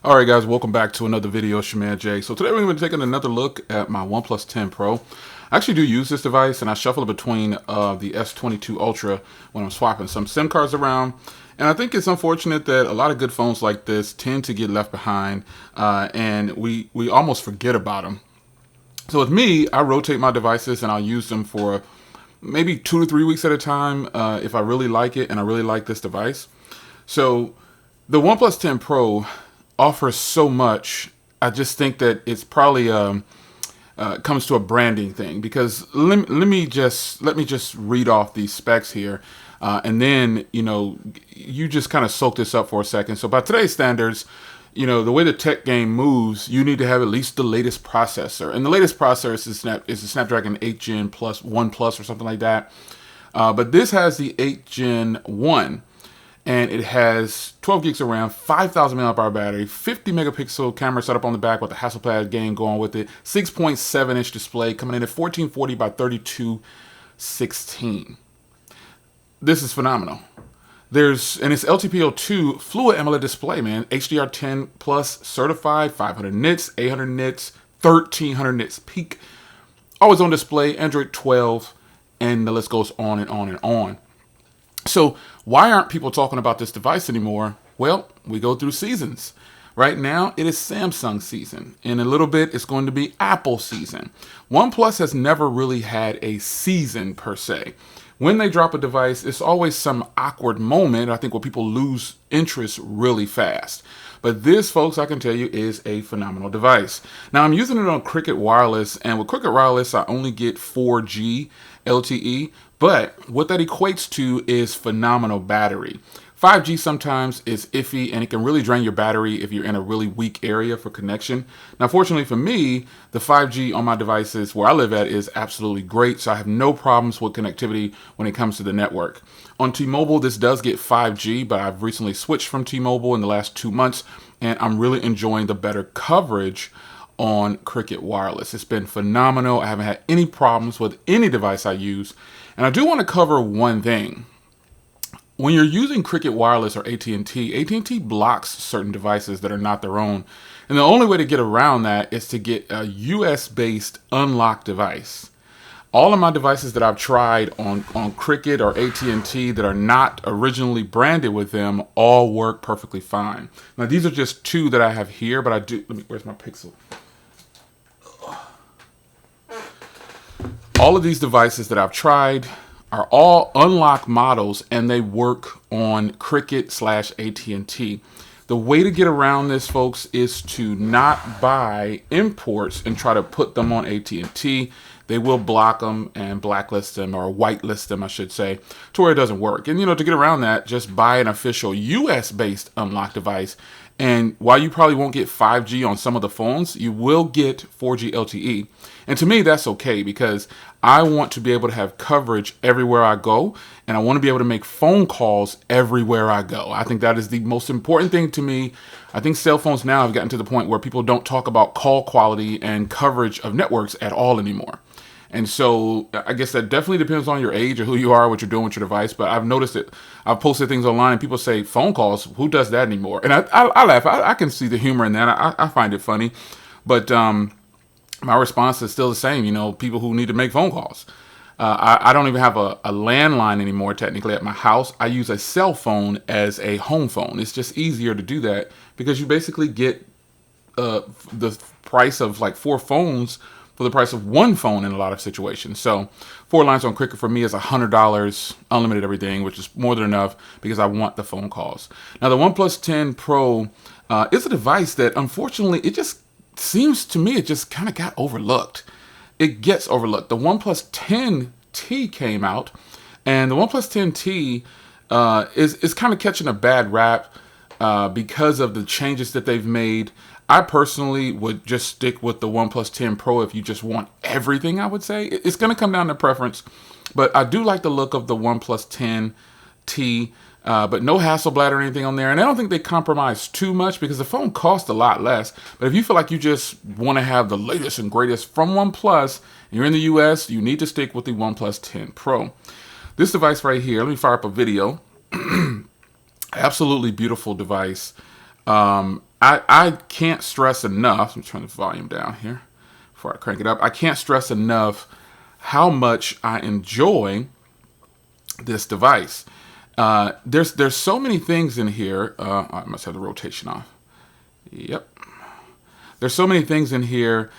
All right, guys, welcome back to another video. It's your man Jay. So today we're going to be taking another look at my OnePlus 10 Pro. I actually do use this device, and I shuffle it between the S22 Ultra when I'm swapping some SIM cards around. And I think it's unfortunate that a lot of good phones like this tend to get left behind, and we almost forget about them. So with me, I rotate my devices, and I'll use them for maybe 2 to 3 weeks at a time if I really like it and I really like this device. So the OnePlus 10 Pro offers so much. I just think that it's probably comes to a branding thing, because let me just read off these specs here, and then you just kind of soak this up for a second. So by today's standards, the way the tech game moves, you need to have at least the latest processor, and the latest processor is the Snapdragon 8 Gen plus 1 Plus or something like that. But this has the 8 Gen 1. And it has 12 gigs of RAM, 5,000 mAh battery, 50 megapixel camera setup on the back with the Hasselblad game going with it, 6.7-inch display coming in at 1440 by 3216. This is phenomenal. And it's LTPO2 Fluid AMOLED display, man. HDR10 plus certified, 500 nits, 800 nits, 1300 nits peak. Always on display, Android 12, and the list goes on and on and on. So why aren't people talking about this device anymore? Well, we go through seasons. Right now, it is Samsung season. In a little bit, it's going to be Apple season. OnePlus has never really had a season per se. When they drop a device, it's always some awkward moment, I think, where people lose interest really fast. But this, folks, I can tell you, is a phenomenal device. Now, I'm using it on Cricket Wireless, and with Cricket Wireless, I only get 4G LTE, but what that equates to is phenomenal battery. 5G sometimes is iffy, and it can really drain your battery if you're in a really weak area for connection. Now, fortunately for me, the 5G on my devices where I live at is absolutely great, so I have no problems with connectivity when it comes to the network. On T-Mobile, this does get 5G, but I've recently switched from T-Mobile in the last 2 months, and I'm really enjoying the better coverage on Cricket Wireless. It's been phenomenal. I haven't had any problems with any device I use. And I do want to cover one thing. When you're using Cricket Wireless or AT&T blocks certain devices that are not their own. And the only way to get around that is to get a US-based unlocked device. All of my devices that I've tried on Cricket or AT&T that are not originally branded with them all work perfectly fine. Now, these are just two that I have here, but where's my Pixel? All of these devices that I've tried are all unlocked models, and they work on Cricket/AT&T. The way to get around this, folks, is to not buy imports and try to put them on AT&T. They will block them and blacklist them, or whitelist them, I should say, to where it doesn't work. And, to get around that, just buy an official US-based unlocked device. And while you probably won't get 5G on some of the phones, you will get 4G LTE. And to me, that's okay, because I want to be able to have coverage everywhere I go, and I want to be able to make phone calls everywhere I go. I think that is the most important thing to me. I think cell phones now have gotten to the point where people don't talk about call quality and coverage of networks at all anymore. And so I guess that definitely depends on your age or who you are, what you're doing with your device. But I've noticed that I've posted things online and people say phone calls, who does that anymore? And I laugh. I can see the humor in that. I find it funny. But my response is still the same. People who need to make phone calls. I don't even have a landline anymore, technically, at my house. I use a cell phone as a home phone. It's just easier to do that because you basically get the price of like 4 phones for the price of 1 phone in a lot of situations. So 4 lines on Cricket for me is $100, unlimited everything, which is more than enough because I want the phone calls. Now, the OnePlus 10 Pro is a device that, unfortunately, it just seems to me it just kind of got overlooked. It gets overlooked. The OnePlus 10T came out, and the OnePlus 10T is kind of catching a bad rap because of the changes that they've made. I personally would just stick with the OnePlus 10 Pro if you just want everything, I would say. It's going to come down to preference, but I do like the look of the OnePlus 10T, but no Hasselblad or anything on there. And I don't think they compromise too much because the phone costs a lot less. But if you feel like you just want to have the latest and greatest from OnePlus, and you're in the US, you need to stick with the OnePlus 10 Pro. This device right here, let me fire up a video. Absolutely beautiful device. I can't stress enough. Let me turn the volume down here before I crank it up. I can't stress enough how much I enjoy this device. There's so many things in here. I must have the rotation off. Yep. There's so many things in here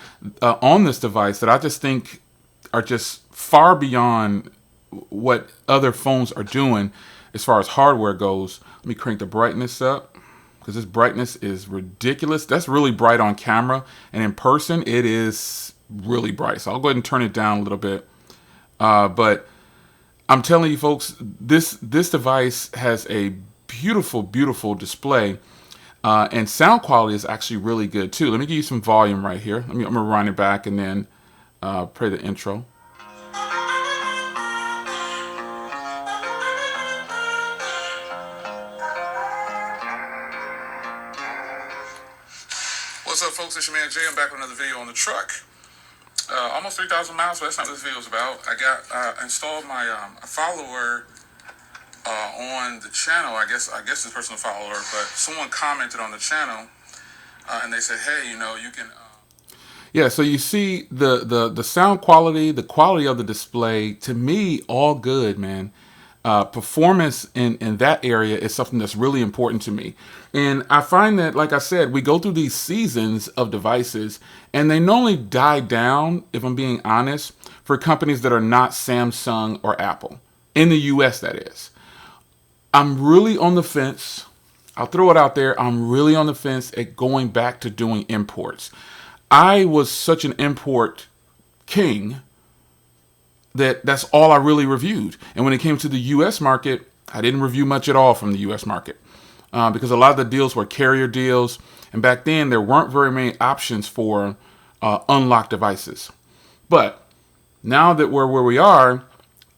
on this device that I just think are just far beyond what other phones are doing as far as hardware goes. Let me crank the brightness up because this brightness is ridiculous. That's really bright on camera, and in person it is really bright. So I'll go ahead and turn it down a little bit. But I'm telling you folks, this device has a beautiful, beautiful display. And sound quality is actually really good too. Let me give you some volume right here. I'm going to rewind it back and then play the intro. What's up, folks? It's your man Jay. I'm back with another video on the truck. Almost 3,000 miles, but that's not what this video is about. I got installed my a follower on the channel. I guess this person a follower, but someone commented on the channel and they said, hey, you can yeah, so you see the sound quality, the quality of the display, to me, all good, man. Performance in that area is something that's really important to me. And I find that, like I said, we go through these seasons of devices and they normally die down, if I'm being honest, for companies that are not Samsung or Apple. In the US, that is. I'm really on the fence. I'll throw it out there. I'm really on the fence at going back to doing imports. I was such an import king that's all I really reviewed. And when it came to the US market, I didn't review much at all from the US market because a lot of the deals were carrier deals. And back then, there weren't very many options for unlocked devices. But now that we're where we are,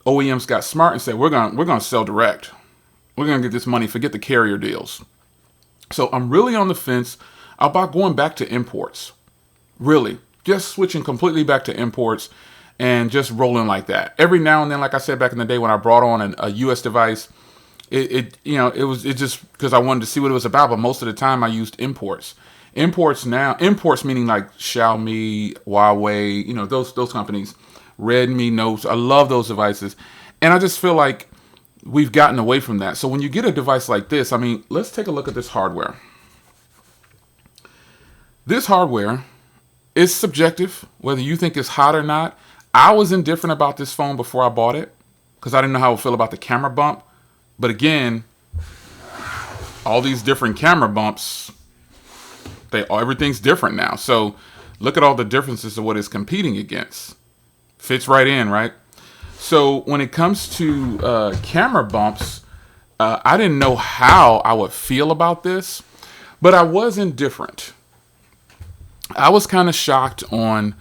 OEMs got smart and said, we're gonna sell direct. We're going to get this money, forget the carrier deals. So I'm really on the fence about going back to imports. Really. Just switching completely back to imports and just rolling like that. Every now and then, like I said back in the day when I brought on a US device, it just because I wanted to see what it was about, but most of the time I used imports. Imports meaning like Xiaomi, Huawei, those companies, Redmi, Note. I love those devices. And I just feel like we've gotten away from that. So when you get a device like this, I mean, let's take a look at this hardware. This hardware is subjective, whether you think it's hot or not. I was indifferent about this phone before I bought it because I didn't know how I would feel about the camera bump. But again, all these different camera bumps, everything's different now. So look at all the differences of what it's competing against. Fits right in, right? So when it comes to camera bumps, I didn't know how I would feel about this, but I was indifferent. I was kind of shocked on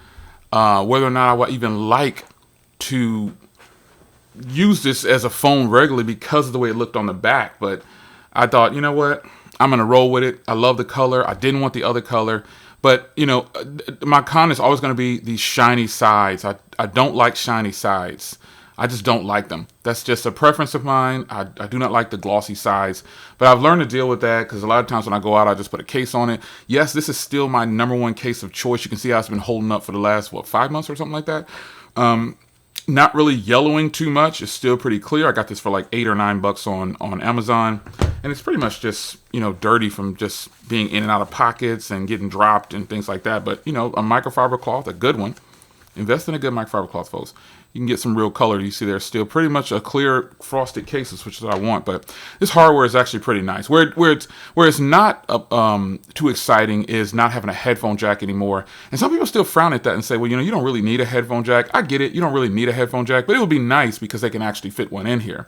whether or not I would even like to use this as a phone regularly because of the way it looked on the back. But I thought, you know what? I'm going to roll with it. I love the color. I didn't want the other color. But, my con is always going to be these shiny sides. I don't like shiny sides. I just don't like them. That's just a preference of mine. I do not like the glossy sides. But I've learned to deal with that because a lot of times when I go out, I just put a case on it. Yes, this is still my #1 case of choice. You can see how it's been holding up for the last, 5 months or something like that. Not really yellowing too much. It's still pretty clear. I got this for like $8 or $9 on Amazon. And it's pretty much just, dirty from just being in and out of pockets and getting dropped and things like that. But, a microfiber cloth, a good one. Invest in a good microfiber cloth, folks. You can get some real color. You see there's still pretty much a clear frosted cases, which is what I want. But this hardware is actually pretty nice. Where it's not too exciting is not having a headphone jack anymore. And some people still frown at that and say, well, you don't really need a headphone jack. I get it. You don't really need a headphone jack, but it would be nice because they can actually fit one in here.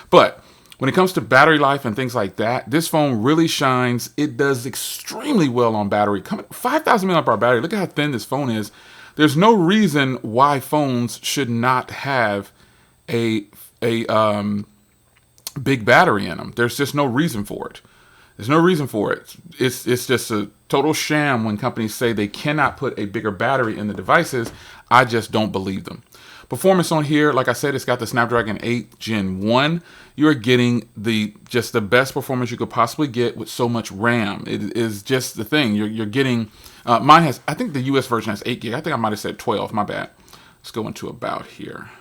But when it comes to battery life and things like that, this phone really shines. It does extremely well on battery. 5,000 milliamp hour battery. Look at how thin this phone is. There's no reason why phones should not have a big battery in them. There's just no reason for it. There's no reason for it. It's just a total sham when companies say they cannot put a bigger battery in the devices. I just don't believe them. Performance on here, like I said, it's got the Snapdragon 8 Gen 1. You're getting just the best performance you could possibly get with so much RAM. It is just the thing. You're getting, mine has, I think the US version has 8 gig. I think I might have said 12, my bad. Let's go into about here.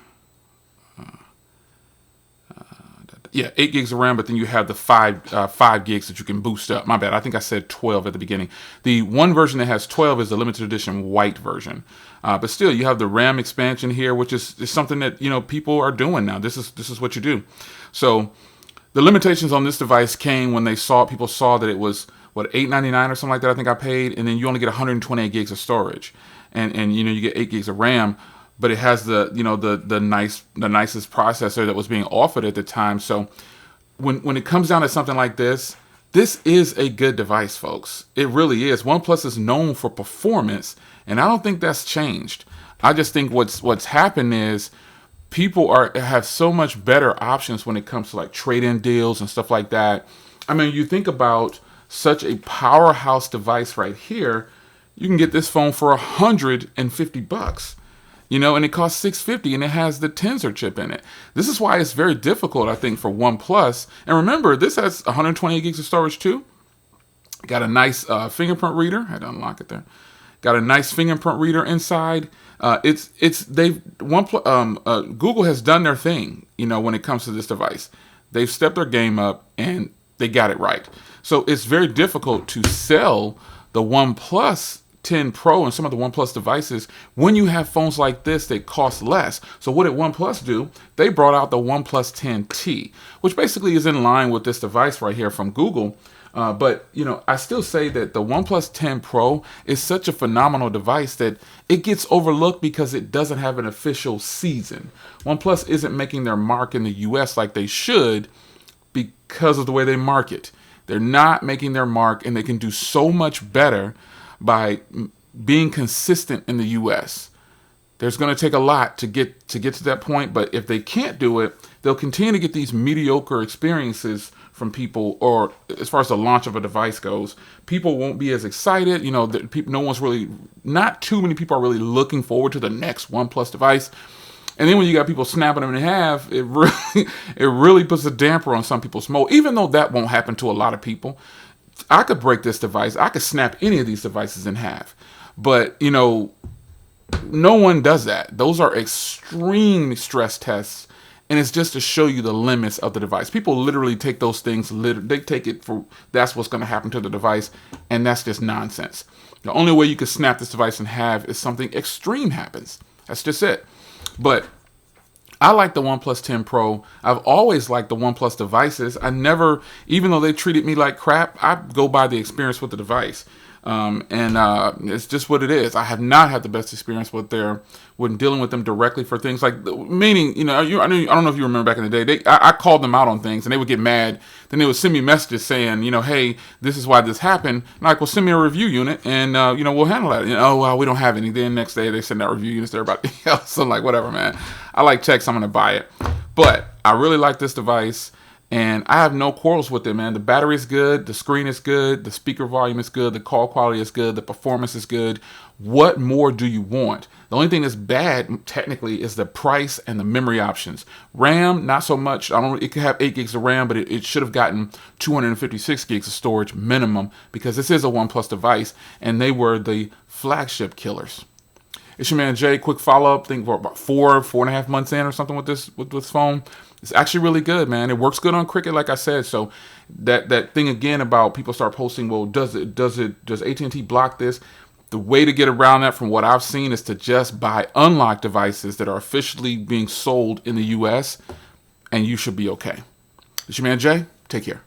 Yeah, 8 gigs of RAM, but then you have the 5 gigs that you can boost up. My bad. I think I said 12 at the beginning. The one version that has 12 is the limited edition white version. But still, you have the RAM expansion here, which is something that, you know, people are doing now. This is what you do. So the limitations on this device came when people saw that it was what, $899 or something like that. I think I paid, and then you only get 128 gigs of storage, and you know, you get 8 gigs of RAM. But it has the nicest processor that was being offered at the time. So when it comes down to something like this is a good device, folks. It really is. OnePlus is known for performance, and I don't think that's changed. I just think what's happened is people have so much better options when it comes to like trade-in deals and stuff like that. I mean, you think about such a powerhouse device right here. You can get this phone for $150. You know, and it costs $650, and it has the Tensor chip in it. This is why it's very difficult, I think, for OnePlus. And remember, this has 128 gigs of storage too. Got a nice fingerprint reader. I had to unlock it there. Got a nice fingerprint reader inside. Google has done their thing, you know, when it comes to this device. They've stepped their game up, and they got it right. So it's very difficult to sell the OnePlus 10 Pro and some of the OnePlus devices when you have phones like this that cost less. So what did OnePlus do? They brought out the OnePlus 10T, which basically is in line with this device right here from Google. But, you know, I still say that the OnePlus 10 Pro is such a phenomenal device that it gets overlooked because it doesn't have an official season. OnePlus isn't making their mark in the US like they should because of the way they market. They're not making their mark, and they can do so much better by being consistent in the US. There's going to take a lot to get to that point, but if they can't do it, they'll continue to get these mediocre experiences from people, or as far as the launch of a device goes, people won't be as excited. You know, not too many people are really looking forward to the next OnePlus device. And then when you got people snapping them in half, it really puts a damper on some people's mood, even though that won't happen to a lot of people. I could break this device. I could snap any of these devices in half. But, you know, no one does that. Those are extreme stress tests. And it's just to show you the limits of the device. People literally take those things, they take it for that's what's going to happen to the device. And that's just nonsense. The only way you can snap this device in half is something extreme happens. That's just it. But I like the OnePlus 10 Pro. I've always liked the OnePlus devices. I never, even though they treated me like crap, I go by the experience with the device. It's just what it is. I have not had the best experience when dealing with them directly for things like, meaning, you know, I don't know if you remember back in the day, I called them out on things, and they would get mad. Then they would send me messages saying, you know, hey, this is why this happened. And I'm like, well, send me a review unit, and you know, we'll handle that. You know, oh, well, we don't have any. Then next day they send out review units to everybody else. So I'm like, whatever, man. I like checks. I'm gonna buy it. But I really like this device. And I have no quarrels with it, man. The battery is good. The screen is good. The speaker volume is good. The call quality is good. The performance is good. What more do you want? The only thing that's bad, technically, is the price and the memory options. RAM, not so much. It could have 8 gigs of RAM, but it should have gotten 256 gigs of storage minimum, because this is a OnePlus device, and they were the flagship killers. It's your man Jay. Quick follow-up. I think we're about 4.5 months in or something with this phone. It's actually really good, man. It works good on Cricket, like I said. So that thing again about people start posting, well, does AT&T block this? The way to get around that, from what I've seen, is to just buy unlocked devices that are officially being sold in the US, and you should be okay. It's your man Jay. Take care.